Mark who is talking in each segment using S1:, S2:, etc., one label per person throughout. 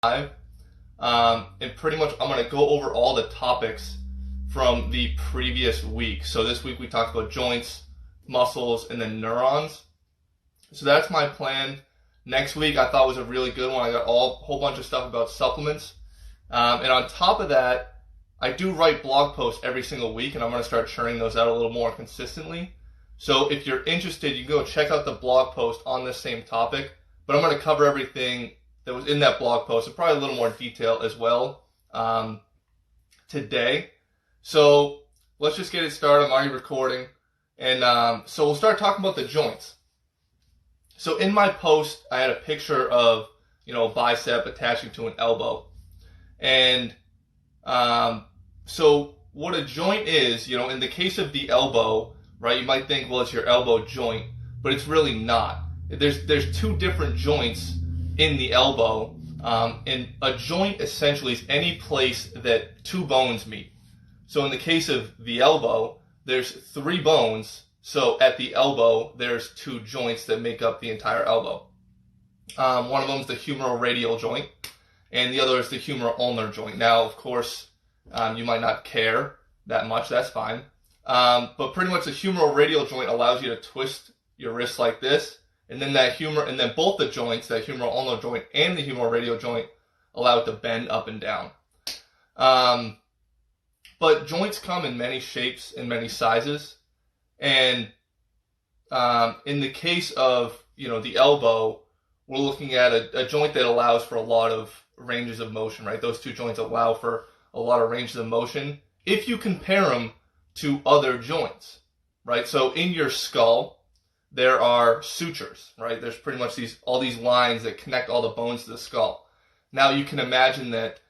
S1: live. And pretty much I'm going to go over all the topics from the previous week. So this week we talked about joints, muscles, and then neurons. So that's my plan. Next week I thought was a really good one. I got a whole bunch of stuff about supplements. And on top of that, I do write blog posts every single week, and I'm going to start churning those out a little more consistently. So if you're interested, you can go check out the blog post on this same topic. But I'm going to cover everything that was in that blog post, and probably a little more detail as well today. So let's just get it started. I'm already recording. And so we'll start talking about the joints. So in my post, I had a picture of, a bicep attaching to an elbow. And so what a joint is, in the case of the elbow, right, you might think, well, it's your elbow joint, but it's really not. There's two different joints in the elbow, and a joint essentially is any place that two bones meet. So in the case of the elbow, there's three bones. So at the elbow, there's two joints that make up the entire elbow. One of them is the humeroradial joint, and the other is the humeral-ulnar joint. Now, of course, you might not care that much. That's fine. But pretty much the humeroradial joint allows you to twist your wrist like this, and then both the joints, that humeral-ulnar joint and the humeroradial joint, allow it to bend up and down. But joints come in many shapes and many sizes. And in the case of, the elbow, we're looking at a joint that allows for a lot of ranges of motion, right? Those two joints allow for a lot of ranges of motion if you compare them to other joints, right? So in your skull, there are sutures, right? There's pretty much all these lines that connect all the bones to the skull. Now you can imagine that,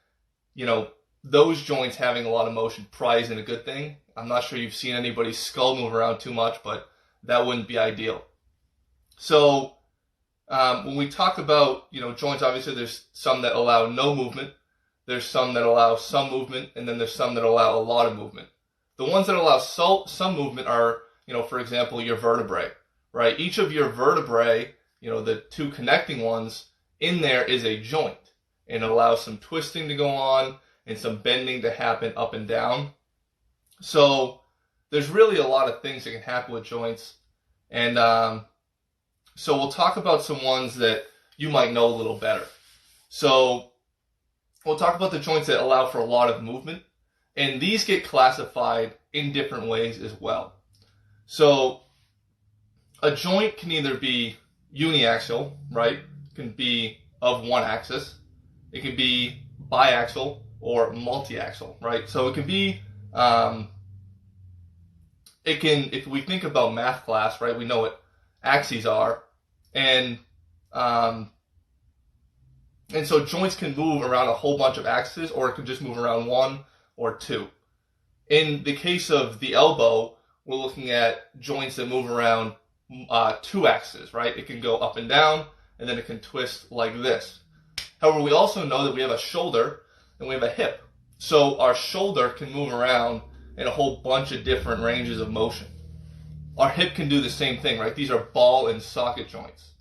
S1: those joints having a lot of motion probably isn't a good thing. I'm not sure you've seen anybody's skull move around too much, but that wouldn't be ideal. So when we talk about, joints, obviously there's some that allow no movement. There's some that allow some movement, and then there's some that allow a lot of movement. The ones that allow some movement are, for example, your vertebrae, right? Each of your vertebrae, the two connecting ones, in there is a joint, and it allows some twisting to go on and some bending to happen up and down. So there's really a lot of things that can happen with joints. And so we'll talk about some ones that you might know a little better. So we'll talk about the joints that allow for a lot of movement. And these get classified in different ways as well. So a joint can either be uniaxial, right? It can be of one axis. It can be biaxial or multi-axial, right? So it can be, if we think about math class, right, we know what axes are, and so joints can move around a whole bunch of axes, or it can just move around one or two. In the case of the elbow, we're looking at joints that move around two axes, right? It can go up and down, and then it can twist like this. However, we also know that we have a shoulder and we have a hip. So our shoulder can move around in a whole bunch of different ranges of motion. Our hip can do the same thing, right? These are ball and socket joints.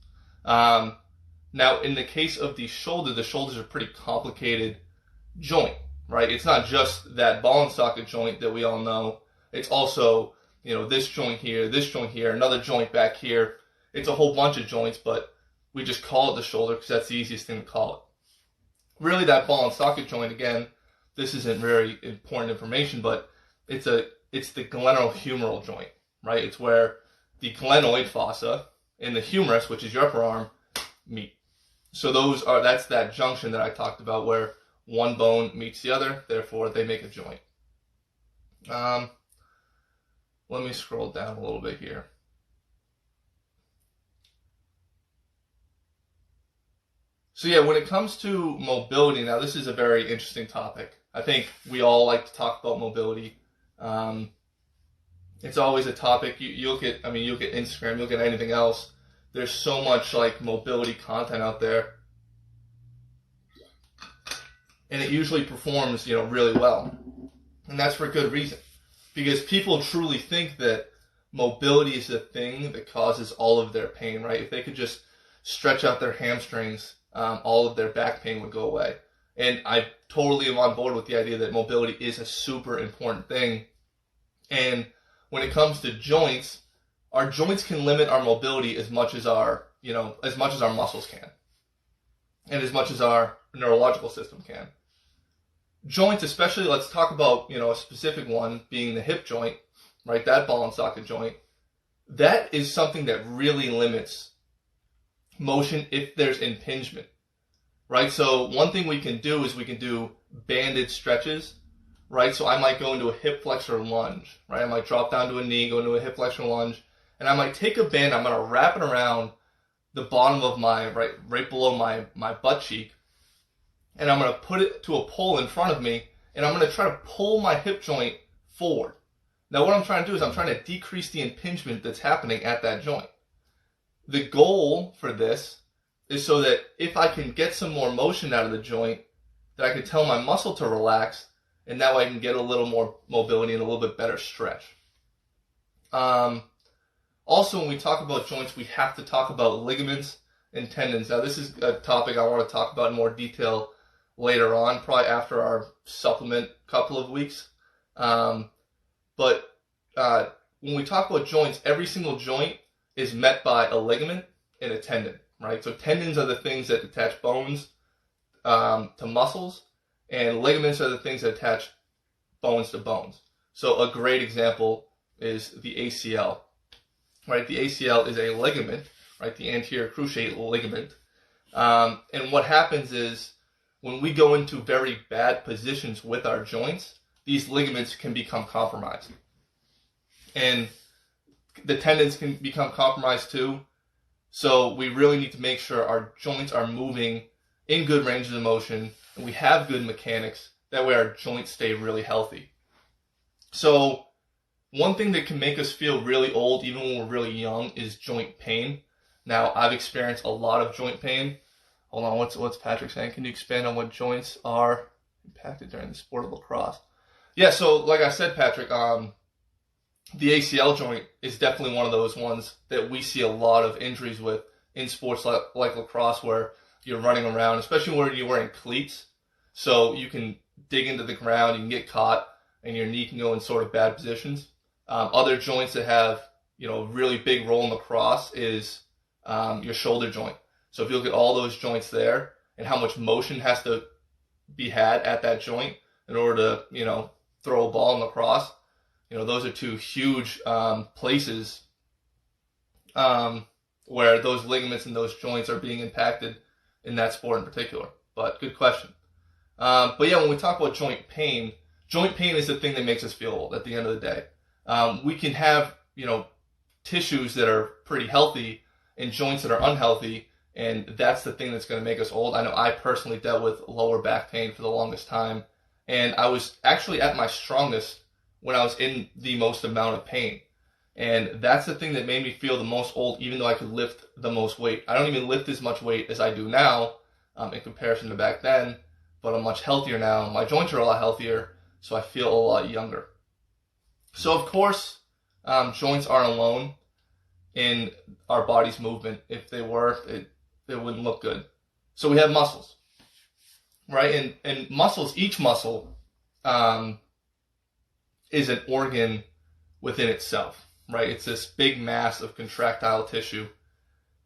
S1: Now, in the case of the shoulders are a pretty complicated joint, right? It's not just that ball and socket joint that we all know. It's also, this joint here, another joint back here. It's a whole bunch of joints, but we just call it the shoulder because that's the easiest thing to call it. Really, that ball and socket joint, again, this isn't very important information, but it's the glenohumeral joint, right? It's where the glenoid fossa and the humerus, which is your upper arm, meet. So that's that junction that I talked about where one bone meets the other, therefore they make a joint. Let me scroll down a little bit here. So yeah, when it comes to mobility, now this is a very interesting topic. I think we all like to talk about mobility. It's always a topic. You look at Instagram, you look at anything else. There's so much mobility content out there, and it usually performs really well, and that's for good reason, because people truly think that mobility is the thing that causes all of their pain, right? If they could just stretch out their hamstrings all of their back pain would go away. And I totally am on board with the idea that mobility is a super important thing. And when it comes to joints, our joints can limit our mobility as much as our muscles can, and as much as our neurological system can. Joints, especially, let's talk about, a specific one being the hip joint, right? That ball and socket joint. That is something that really limits motion if there's impingement, right? So one thing we can do is we can do banded stretches, right? So I might go into a hip flexor lunge, right? I might drop down to a knee, go into a hip flexor lunge, and I might take a band, I'm going to wrap it around the bottom of my, right below my butt cheek, and I'm going to put it to a pole in front of me, and I'm going to try to pull my hip joint forward. Now what I'm trying to do is I'm trying to decrease the impingement that's happening at that joint. The goal for this is so that if I can get some more motion out of the joint, that I can tell my muscle to relax, and that way I can get a little more mobility and a little bit better stretch. Also, when we talk about joints, we have to talk about ligaments and tendons. Now this is a topic I want to talk about in more detail later on, probably after our supplement couple of weeks. But when we talk about joints, every single joint is met by a ligament and a tendon, right? So tendons are the things that attach bones to muscles, and ligaments are the things that attach bones to bones. So a great example is the ACL, right? The ACL is a ligament, right? The anterior cruciate ligament. And what happens is when we go into very bad positions with our joints, these ligaments can become compromised. And the tendons can become compromised too. So we really need to make sure our joints are moving in good ranges of motion and we have good mechanics. That way our joints stay really healthy. So one thing that can make us feel really old even when we're really young is joint pain. Now I've experienced a lot of joint pain. Hold on, what's Patrick saying? Can you expand on what joints are impacted during the sport of lacrosse? Yeah, so like I said, Patrick, the ACL joint is definitely one of those ones that we see a lot of injuries with in sports like lacrosse, where you're running around, especially when you're wearing cleats. So you can dig into the ground, you can get caught, and your knee can go in sort of bad positions. Other joints that have, a really big role in lacrosse is your shoulder joint. So if you look at all those joints there and how much motion has to be had at that joint in order to, throw a ball in lacrosse, those are two huge places where those ligaments and those joints are being impacted in that sport in particular. But good question. But yeah, when we talk about joint pain is the thing that makes us feel old at the end of the day. We can have, tissues that are pretty healthy and joints that are unhealthy, and that's the thing that's going to make us old. I know I personally dealt with lower back pain for the longest time, and I was actually at my strongest when I was in the most amount of pain. And that's the thing that made me feel the most old, even though I could lift the most weight. I don't even lift as much weight as I do now in comparison to back then, but I'm much healthier now. My joints are a lot healthier, so I feel a lot younger. So of course, joints aren't alone in our body's movement. If they were, it wouldn't look good. So we have muscles, right? And muscles, each muscle is an organ within itself, right? It's this big mass of contractile tissue,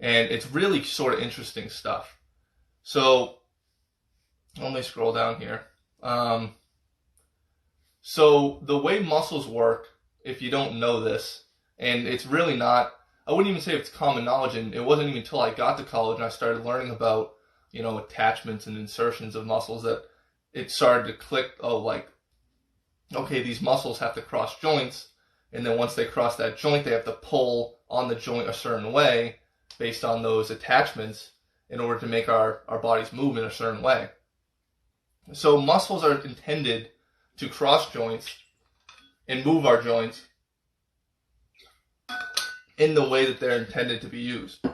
S1: and it's really sort of interesting stuff. So let me scroll down here. So the way muscles work, if you don't know this, and it's really not, I wouldn't even say it's common knowledge, and it wasn't even until I got to college and I started learning about, attachments and insertions of muscles that it started to click, okay, these muscles have to cross joints, and then once they cross that joint, they have to pull on the joint a certain way based on those attachments in order to make our bodies move in a certain way. So muscles are intended to cross joints and move our joints in the way that they're intended to be used.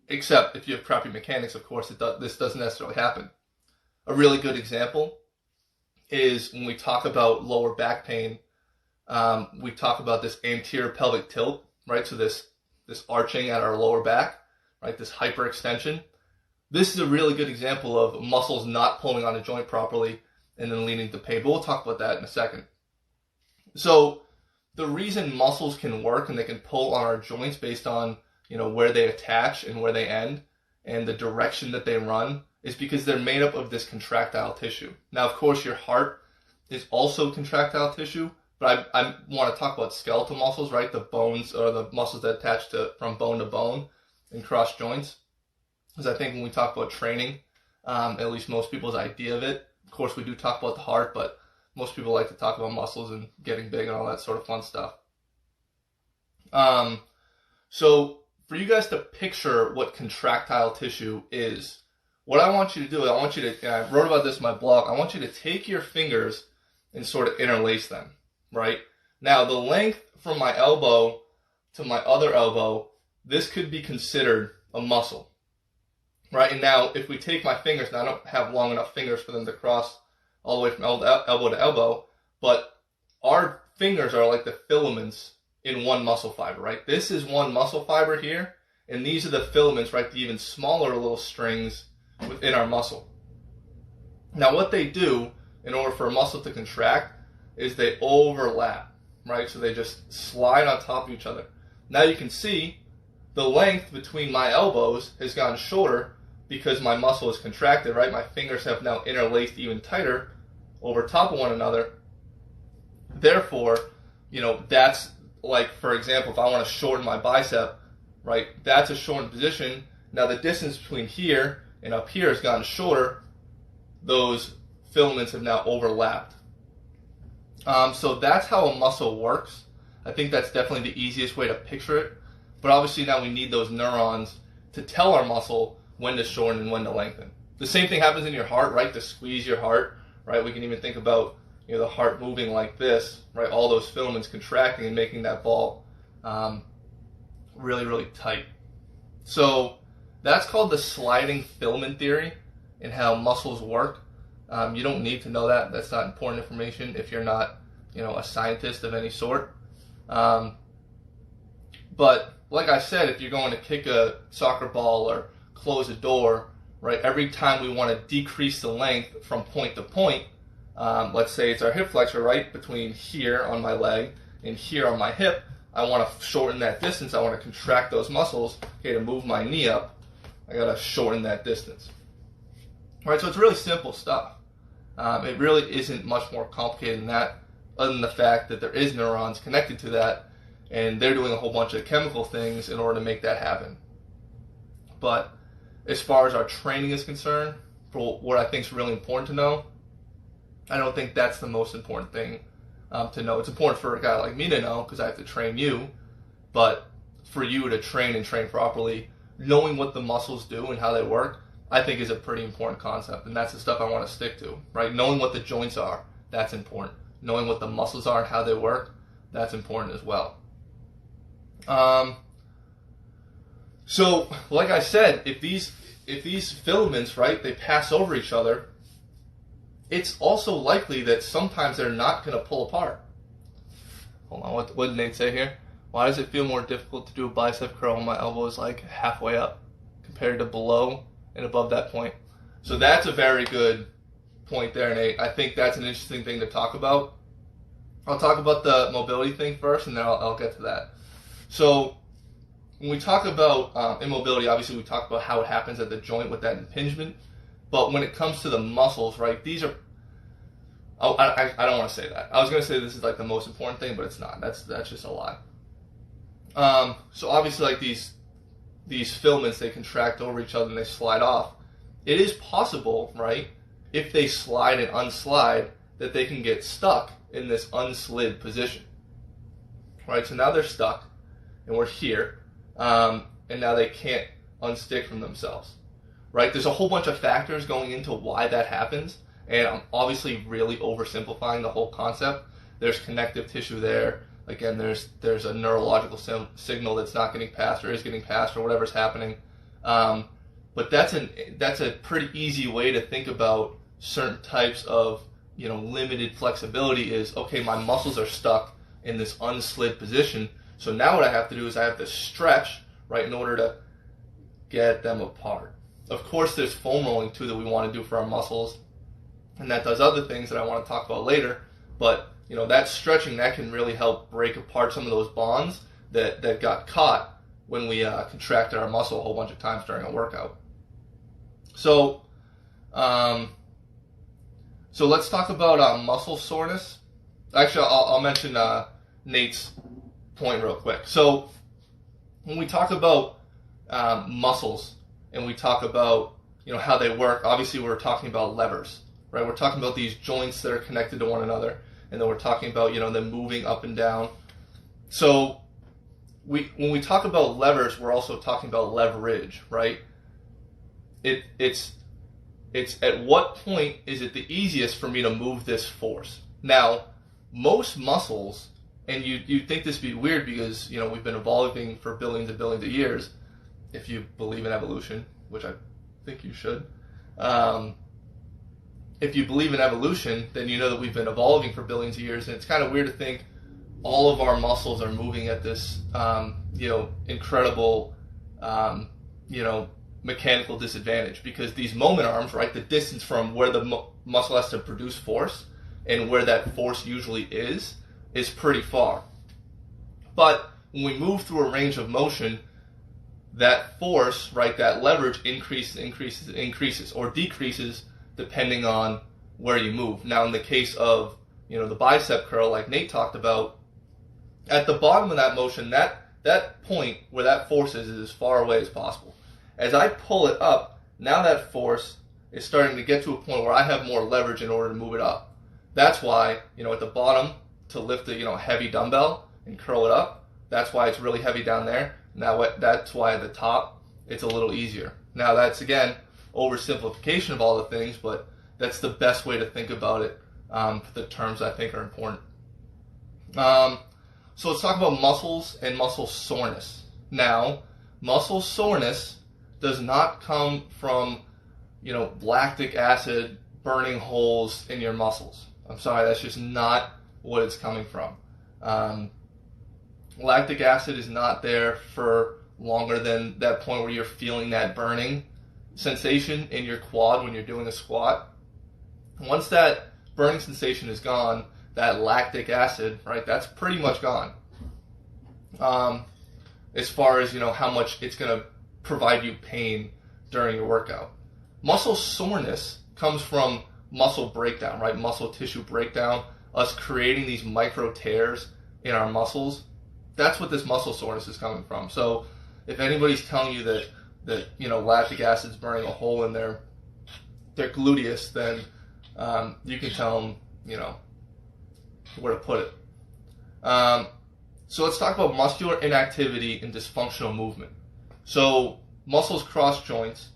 S1: Except if you have crappy mechanics, of course, this doesn't necessarily happen. A really good example is when we talk about lower back pain, we talk about this anterior pelvic tilt, right? So this arching at our lower back, right? This hyperextension. this is a really good example of muscles not pulling on a joint properly and then leading to pain. But we'll talk about that in a second. So the reason muscles can work and they can pull on our joints based on, where they attach and where they end and the direction that they run is because they're made up of this contractile tissue. Now, of course, your heart is also contractile tissue, but I want to talk about skeletal muscles, right? The bones or the muscles that attach from bone to bone and cross joints. Because I think when we talk about training, at least most people's idea of it, of course, we do talk about the heart, but most people like to talk about muscles and getting big and all that sort of fun stuff. So for you guys to picture what contractile tissue is, what I want you to do, and I wrote about this in my blog, I want you to take your fingers and sort of interlace them, right? Now, the length from my elbow to my other elbow, this could be considered a muscle, right? And now, if we take my fingers, now I don't have long enough fingers for them to cross all the way from elbow to elbow, but our fingers are like the filaments in one muscle fiber, right? This is one muscle fiber here, and these are the filaments, right? The even smaller little strings within our muscle. Now, what they do in order for a muscle to contract is they overlap, right? So they just slide on top of each other. Now you can see the length between my elbows has gotten shorter because my muscle is contracted, right? My fingers have now interlaced even tighter over top of one another. Therefore, that's like, for example, if I want to shorten my bicep, right? That's a shortened position. Now the distance between here and up here has gotten shorter. Those filaments have now overlapped. So that's how a muscle works. I think that's definitely the easiest way to picture it. But obviously now we need those neurons to tell our muscle when to shorten and when to lengthen. The same thing happens in your heart, right? To squeeze your heart, right? We can even think about the heart moving like this, right? All those filaments contracting and making that ball really, really tight. So that's called the sliding filament theory and how muscles work. You don't need to know that. That's not important information if you're not, a scientist of any sort. But like I said, if you're going to kick a soccer ball or close a door, right, every time we want to decrease the length from point to point, let's say it's our hip flexor, right, between here on my leg and here on my hip, I want to shorten that distance. I want to contract those muscles. Okay, to move my knee up, I got to shorten that distance. All right, so it's really simple stuff. It really isn't much more complicated than that, other than the fact that there is neurons connected to that, and they're doing a whole bunch of chemical things in order to make that happen. But as far as our training is concerned, for what I think is really important to know, I don't think that's the most important thing to know. It's important for a guy like me to know because I have to train you, but for you to train and train properly, knowing what the muscles do and how they work, I think is a pretty important concept, and that's the stuff I want to stick to, right? Knowing what the joints are, that's important. Knowing what the muscles are and how they work, that's important as well. So, like I said, if these filaments, right, they pass over each other, it's also likely that sometimes they're not going to pull apart. Hold on, what did Nate say here? Why does it feel more difficult to do a bicep curl when my elbow is like halfway up compared to below and above that point? So that's a very good point there, Nate. I think that's an interesting thing to talk about. I'll talk about the mobility thing first, and then I'll get to that. So when we talk about immobility, obviously we talk about how it happens at the joint with that impingement. But when it comes to the muscles, right, these are... I don't want to say that. I was going to say this is like the most important thing, but it's not. That's just a lie. So obviously, like these filaments, they contract over each other and they slide off. It is possible, right, if they slide and unslide, that they can get stuck in this unslid position. Right, so now they're stuck, and we're here, and now they can't unstick from themselves. Right, there's a whole bunch of factors going into why that happens, and I'm obviously really oversimplifying the whole concept. There's connective tissue there. Again, there's a neurological signal that's not getting passed or is getting passed or whatever's happening. But that's a pretty easy way to think about certain types of limited flexibility. Is okay, my muscles are stuck in this unslid position. So now what I have to do is I have to stretch, right, in order to get them apart. Of course, there's foam rolling too that we want to do for our muscles, and that does other things that I want to talk about later. But that stretching, that can really help break apart some of those bonds that got caught when we contracted our muscle a whole bunch of times during a workout. So let's talk about muscle soreness. Actually, I'll mention Nate's point real quick. So when we talk about muscles and we talk about how they work, obviously we're talking about levers, right? We're talking about these joints that are connected to one another, and then we're talking about them moving up and down. So when we talk about levers, we're also talking about leverage, right? It's at what point is it the easiest for me to move this force? Now, most muscles, and you'd think this would be weird because we've been evolving for billions and billions of years, if you believe in evolution, which I think you should. If you believe in evolution, then you know that we've been evolving for billions of years, and it's kind of weird to think all of our muscles are moving at this incredible mechanical disadvantage, because these moment arms, right, the distance from where the muscle has to produce force and where that force usually is pretty far. But when we move through a range of motion, that force, right, that leverage increases or decreases depending on where you move. Now, in the case of the bicep curl, like Nate talked about, at the bottom of that motion, that point where that force is as far away as possible. As I pull it up, now that force is starting to get to a point where I have more leverage in order to move it up. That's why, at the bottom, to lift a heavy dumbbell and curl it up, that's why it's really heavy down there. Now that's why at the top it's a little easier. Now that's, again, oversimplification of all the things, but that's the best way to think about it for the terms I think are important. So let's talk about muscles and muscle soreness. Now, muscle soreness does not come from, lactic acid burning holes in your muscles. I'm sorry, that's just not what it's coming from. Lactic acid is not there for longer than that point where you're feeling that burning sensation in your quad when you're doing a squat. Once that burning sensation is gone, that lactic acid, right, that's pretty much gone. As far as, how much it's going to provide you pain during your workout. Muscle soreness comes from muscle breakdown, right? Muscle tissue breakdown, us creating these micro tears in our muscles. That's what this muscle soreness is coming from. So if anybody's telling you that lactic acid's burning a hole in their gluteus, then you can tell them, where to put it. So let's talk about muscular inactivity and dysfunctional movement. So muscles cross joints,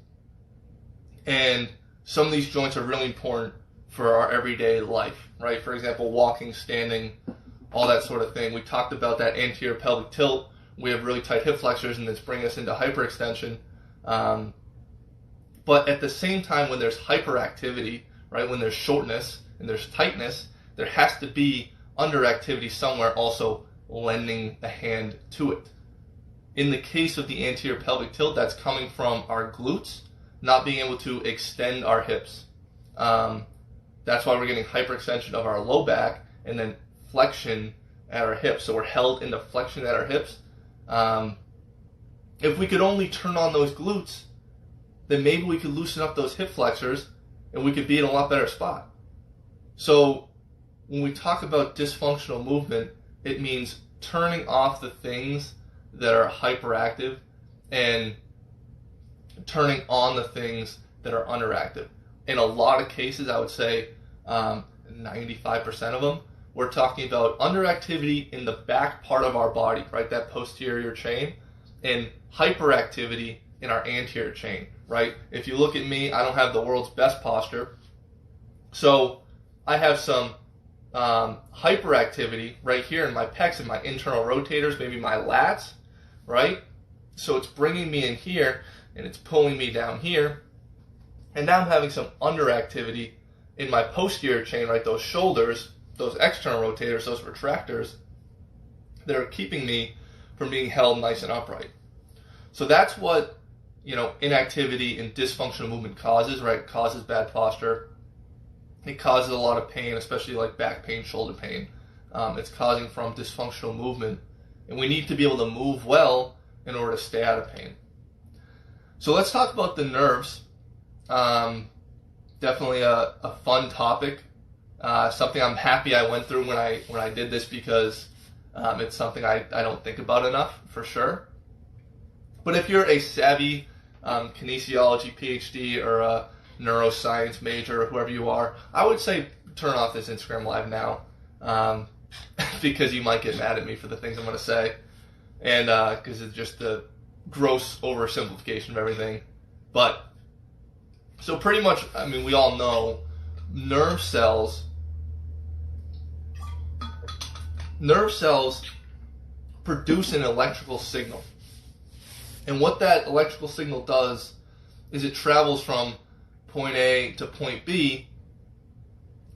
S1: and some of these joints are really important for our everyday life, right? For example, walking, standing, all that sort of thing. We talked about that anterior pelvic tilt. We have really tight hip flexors, and it's bringing us into hyperextension. But at the same time, when there's hyperactivity, right, when there's shortness and there's tightness, there has to be underactivity somewhere also lending a hand to it. In the case of the anterior pelvic tilt, that's coming from our glutes not being able to extend our hips. That's why we're getting hyperextension of our low back and then flexion at our hips. So we're held into flexion at our hips. If we could only turn on those glutes, then maybe we could loosen up those hip flexors and we could be in a lot better spot. So when we talk about dysfunctional movement, it means turning off the things that are hyperactive and turning on the things that are underactive. In a lot of cases, I would say 95% of them, we're talking about underactivity in the back part of our body, right? That posterior chain, and hyperactivity in our anterior chain, right? If you look at me, I don't have the world's best posture. So I have some hyperactivity right here in my pecs and my internal rotators, maybe my lats, right? So it's bringing me in here and it's pulling me down here. And now I'm having some underactivity in my posterior chain, right? Those shoulders, those external rotators, those retractors that are keeping me from being held nice and upright. So that's what inactivity and dysfunctional movement causes, right? It causes bad posture. It causes a lot of pain, especially like back pain, shoulder pain. It's causing from dysfunctional movement. And we need to be able to move well in order to stay out of pain. So let's talk about the nerves. Definitely a fun topic. Something I'm happy I went through when I did this, because it's something I don't think about enough, for sure. But if you're a savvy kinesiology PhD or a neuroscience major or whoever you are, I would say turn off this Instagram Live now, because you might get mad at me for the things I'm going to say, and because it's just the gross oversimplification of everything. But so pretty much, I mean, we all know nerve cells produce an electrical signal. And what that electrical signal does is it travels from point A to point B,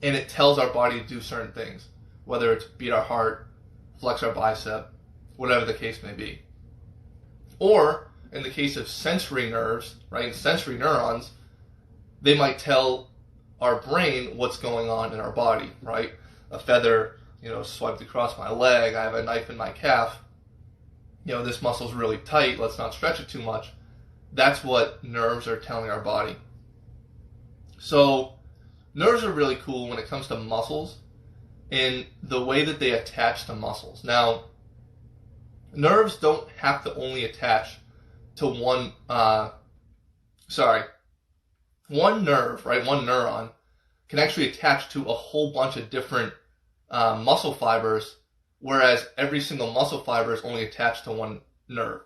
S1: and it tells our body to do certain things, whether it's beat our heart, flex our bicep, whatever the case may be. Or, in the case of sensory nerves, right, sensory neurons, they might tell our brain what's going on in our body, right? A feather, swiped across my leg, I have a knife in my calf, this muscle's really tight, let's not stretch it too much. That's what nerves are telling our body. So, nerves are really cool when it comes to muscles in the way that they attach to muscles. Now, nerves don't have to only attach to one nerve, right? One neuron can actually attach to a whole bunch of different muscle fibers, whereas every single muscle fiber is only attached to one nerve.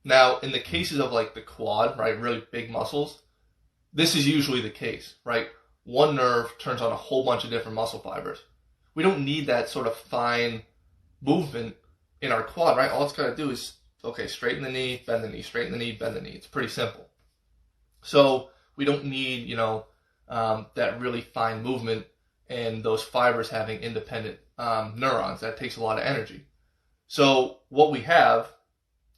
S1: Now, in the cases of like the quad, right, really big muscles, this is usually the case, right? One nerve turns on a whole bunch of different muscle fibers. We don't need that sort of fine movement in our quad, right? All it's got to do is, straighten the knee, bend the knee, straighten the knee, bend the knee. It's pretty simple. So we don't need, that really fine movement and those fibers having independent neurons. That takes a lot of energy. So what we have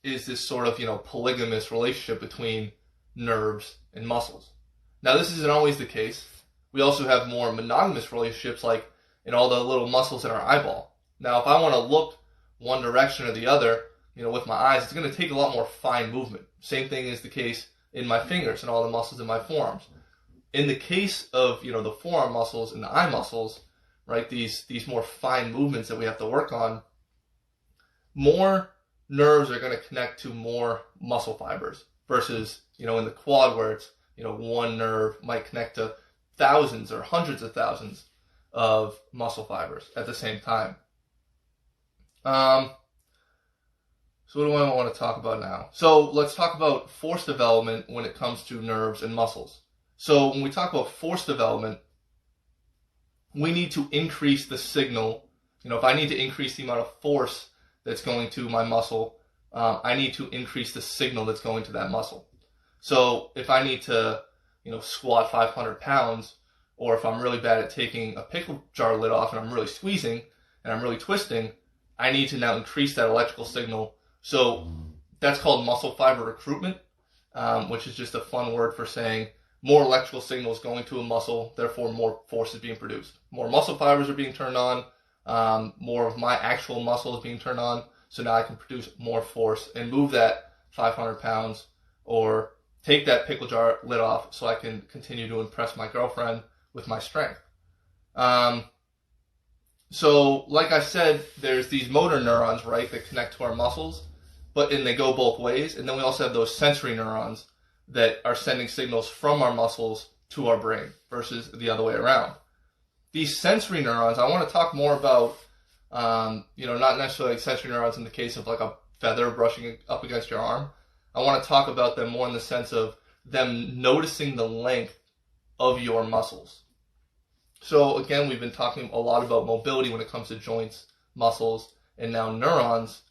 S1: is this sort of, polygamous relationship between nerves and muscles. Now, this isn't always the case. We also have more monogamous relationships, like in all the little muscles in our eyeball. Now, if I want to look one direction or the other, with my eyes, it's going to take a lot more fine movement. Same thing is the case in my fingers and all the muscles in my forearms. In the case of, the forearm muscles and the eye muscles, right, these more fine movements that we have to work on, more nerves are going to connect to more muscle fibers versus, in the quad where it's, one nerve might connect to thousands or hundreds of thousands of muscle fibers at the same time. So what do I want to talk about now? So let's talk about force development when it comes to nerves and muscles. So when we talk about force development, we need to increase the signal. If I need to increase the amount of force that's going to my muscle, I need to increase the signal that's going to that muscle. So if I need to, squat 500 pounds, or if I'm really bad at taking a pickle jar lid off and I'm really squeezing and I'm really twisting, I need to now increase that electrical signal. So that's called muscle fiber recruitment, which is just a fun word for saying more electrical signals going to a muscle, therefore more force is being produced. More muscle fibers are being turned on, more of my actual muscle is being turned on, so now I can produce more force and move that 500 pounds or take that pickle jar lid off so I can continue to impress my girlfriend with my strength. So, like I said, there's these motor neurons, right, that connect to our muscles, and they go both ways. And then we also have those sensory neurons that are sending signals from our muscles to our brain versus the other way around. These sensory neurons, I want to talk more about, not necessarily sensory neurons in the case of like a feather brushing up against your arm. I want to talk about them more in the sense of them noticing the length of your muscles. So again, we've been talking a lot about mobility when it comes to joints, muscles, and now neurons.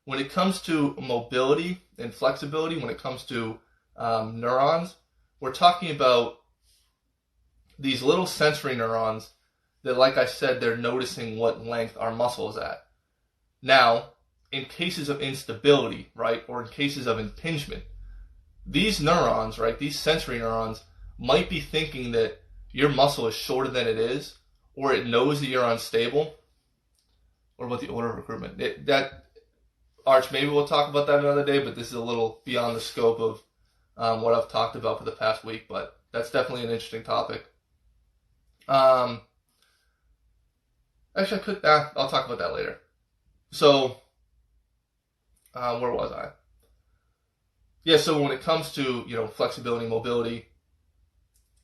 S1: When it comes to mobility and flexibility, when it comes to neurons, we're talking about these little sensory neurons that, like I said, they're noticing what length our muscle is at. Now, in cases of instability, right, or in cases of impingement, these neurons, right, these sensory neurons, might be thinking that your muscle is shorter than it is, or it knows that you're unstable. Or about the order of recruitment. Arch, maybe we'll talk about that another day, but this is a little beyond the scope of what I've talked about for the past week, but that's definitely an interesting topic. Actually, I'll talk about that later. So, where was I? Yeah, so when it comes to, flexibility, mobility,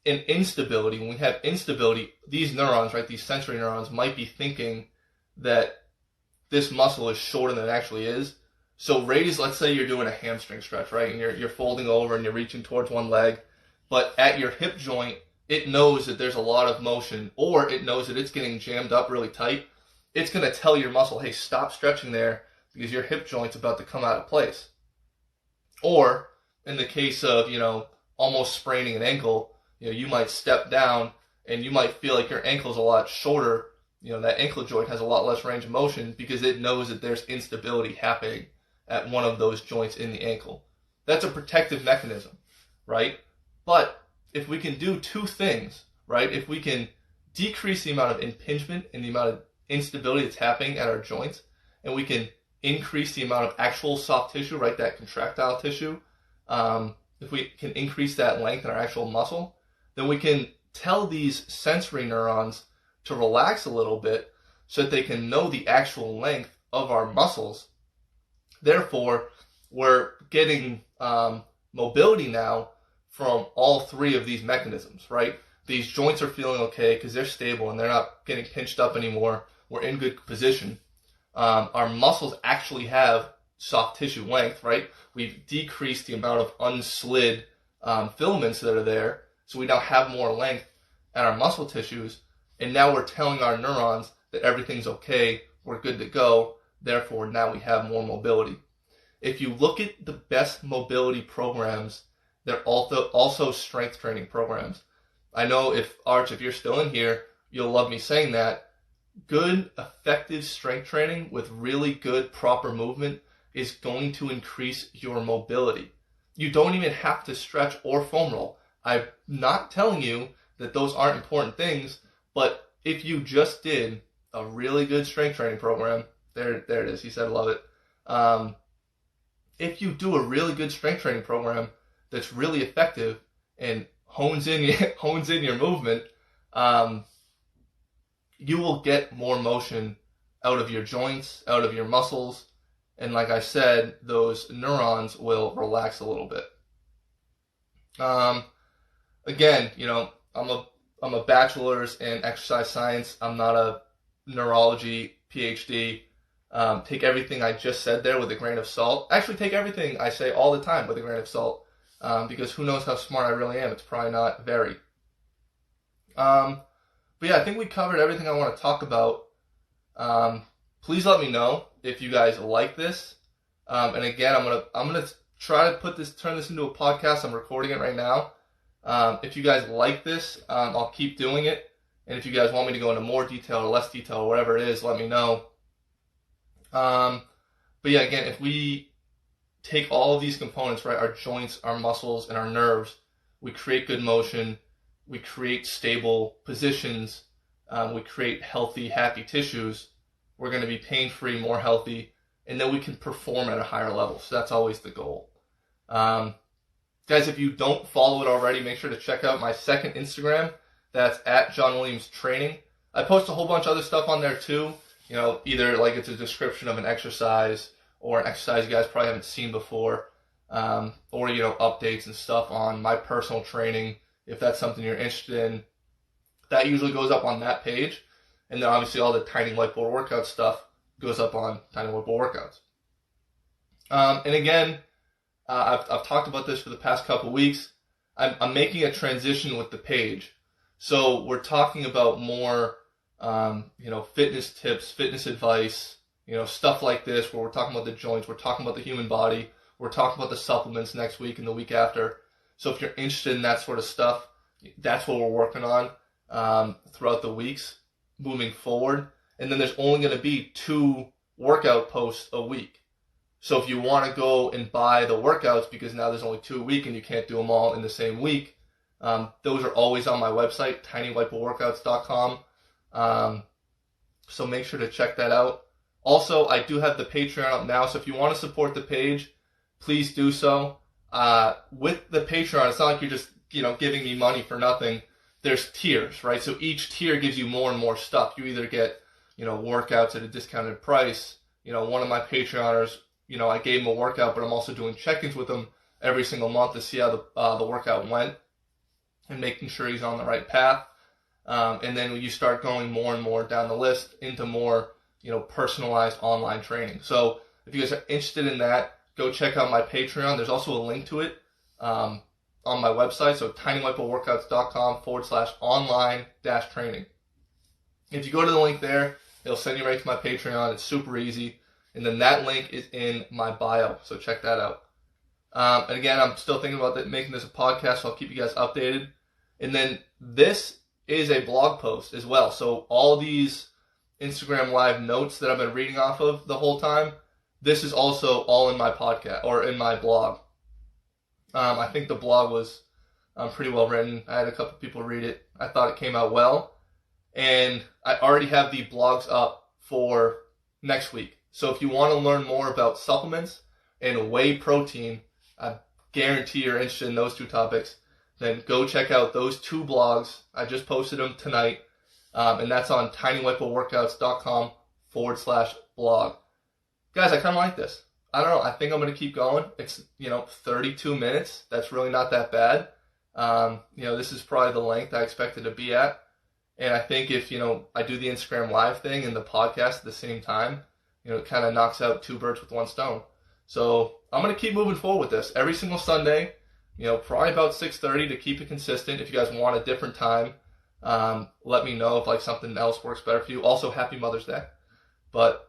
S1: and instability, when we have instability, these neurons, right, these sensory neurons might be thinking that this muscle is shorter than it actually is. So raise, let's say you're doing a hamstring stretch, right? And you're folding over and you're reaching towards one leg, but at your hip joint, it knows that there's a lot of motion, or it knows that it's getting jammed up really tight. It's going to tell your muscle, hey, stop stretching there because your hip joint's about to come out of place. Or in the case of, almost spraining an ankle, you might step down and you might feel like your ankle's a lot shorter. That ankle joint has a lot less range of motion because it knows that there's instability happening at one of those joints in the ankle. That's a protective mechanism, right? But if we can do two things, right? If we can decrease the amount of impingement and the amount of instability that's happening at our joints, and we can increase the amount of actual soft tissue, right? That contractile tissue, if we can increase that length in our actual muscle, then we can tell these sensory neurons to relax a little bit so that they can know the actual length of our muscles. Therefore, we're getting mobility now from all three of these mechanisms, right? These joints are feeling okay because they're stable and they're not getting pinched up anymore. We're in good position. Our muscles actually have soft tissue length, right? We've decreased the amount of unslid filaments that are there, so we now have more length at our muscle tissues. And now we're telling our neurons that everything's okay, we're good to go, therefore now we have more mobility. If you look at the best mobility programs, they're also strength training programs. I know if you're still in here, you'll love me saying that. Good, effective strength training with really good, proper movement is going to increase your mobility. You don't even have to stretch or foam roll. I'm not telling you that those aren't important things, but if you just did a really good strength training program, there it is, he said love it. If you do a really good strength training program that's really effective and hones in your movement, you will get more motion out of your joints, out of your muscles, and like I said, those neurons will relax a little bit. Again, I'm a bachelor's in exercise science. I'm not a neurology PhD. Take everything I just said there with a grain of salt. Actually, take everything I say all the time with a grain of salt, because who knows how smart I really am. It's probably not very. But yeah, I think we covered everything I want to talk about. Please let me know if you guys like this. And again, I'm gonna try to turn this into a podcast. I'm recording it right now. If you guys like this, I'll keep doing it. And if you guys want me to go into more detail or less detail or whatever it is, let me know. But yeah, again, if we take all of these components, right, our joints, our muscles, and our nerves, we create good motion, we create stable positions, we create healthy, happy tissues, we're going to be pain-free, more healthy, and then we can perform at a higher level. So that's always the goal. Guys, if you don't follow it already, make sure to check out my second Instagram. That's at John Williams Training. I post a whole bunch of other stuff on there too. Either like it's a description of an exercise or an exercise you guys probably haven't seen before, or updates and stuff on my personal training. If that's something you're interested in, that usually goes up on that page. And then obviously all the Tiny Whiteboard Workout stuff goes up on Tiny Whiteboard Workouts. And again, I've talked about this for the past couple weeks. I'm making a transition with the page. So we're talking about more, fitness tips, fitness advice, stuff like this, where we're talking about the joints, we're talking about the human body, we're talking about the supplements next week and the week after. So if you're interested in that sort of stuff, that's what we're working on throughout the weeks moving forward. And then there's only going to be 2 workout posts a week. So if you want to go and buy the workouts, because now there's only 2 a week and you can't do them all in the same week, those are always on my website, tinywhiteboyworkouts.com. So make sure to check that out. Also, I do have the Patreon up now, so if you want to support the page, please do so. With the Patreon, it's not like you're just, giving me money for nothing. There's tiers, right? So each tier gives you more and more stuff. You either get, workouts at a discounted price. One of my Patreoners, I gave him a workout, but I'm also doing check-ins with him every single month to see how the workout went and making sure he's on the right path. And then you start going more and more down the list into more, personalized online training. So if you guys are interested in that, go check out my Patreon. There's also a link to it on my website, so tinywhiteboyworkouts.com/online-training. If you go to the link there, it'll send you right to my Patreon. It's super easy. And then that link is in my bio, so check that out. And again, I'm still thinking about making this a podcast, so I'll keep you guys updated. And then this is a blog post as well. So all these Instagram Live notes that I've been reading off of the whole time, this is also all in my podcast or in my blog. I think the blog was pretty well written. I had a couple people read it. I thought it came out well. And I already have the blogs up for next week. So if you want to learn more about supplements and whey protein, I guarantee you're interested in those two topics, then go check out those two blogs. I just posted them tonight. And that's on tinywhiteboyworkouts.com/blog. Guys, I kind of like this. I don't know. I think I'm going to keep going. It's, 32 minutes. That's really not that bad. This is probably the length I expected to be at. And I think if, I do the Instagram Live thing and the podcast at the same time, it kind of knocks out two birds with one stone. So I'm going to keep moving forward with this every single Sunday, probably about 6:30 to keep it consistent. If you guys want a different time, let me know if something else works better for you. Also, happy Mother's Day. But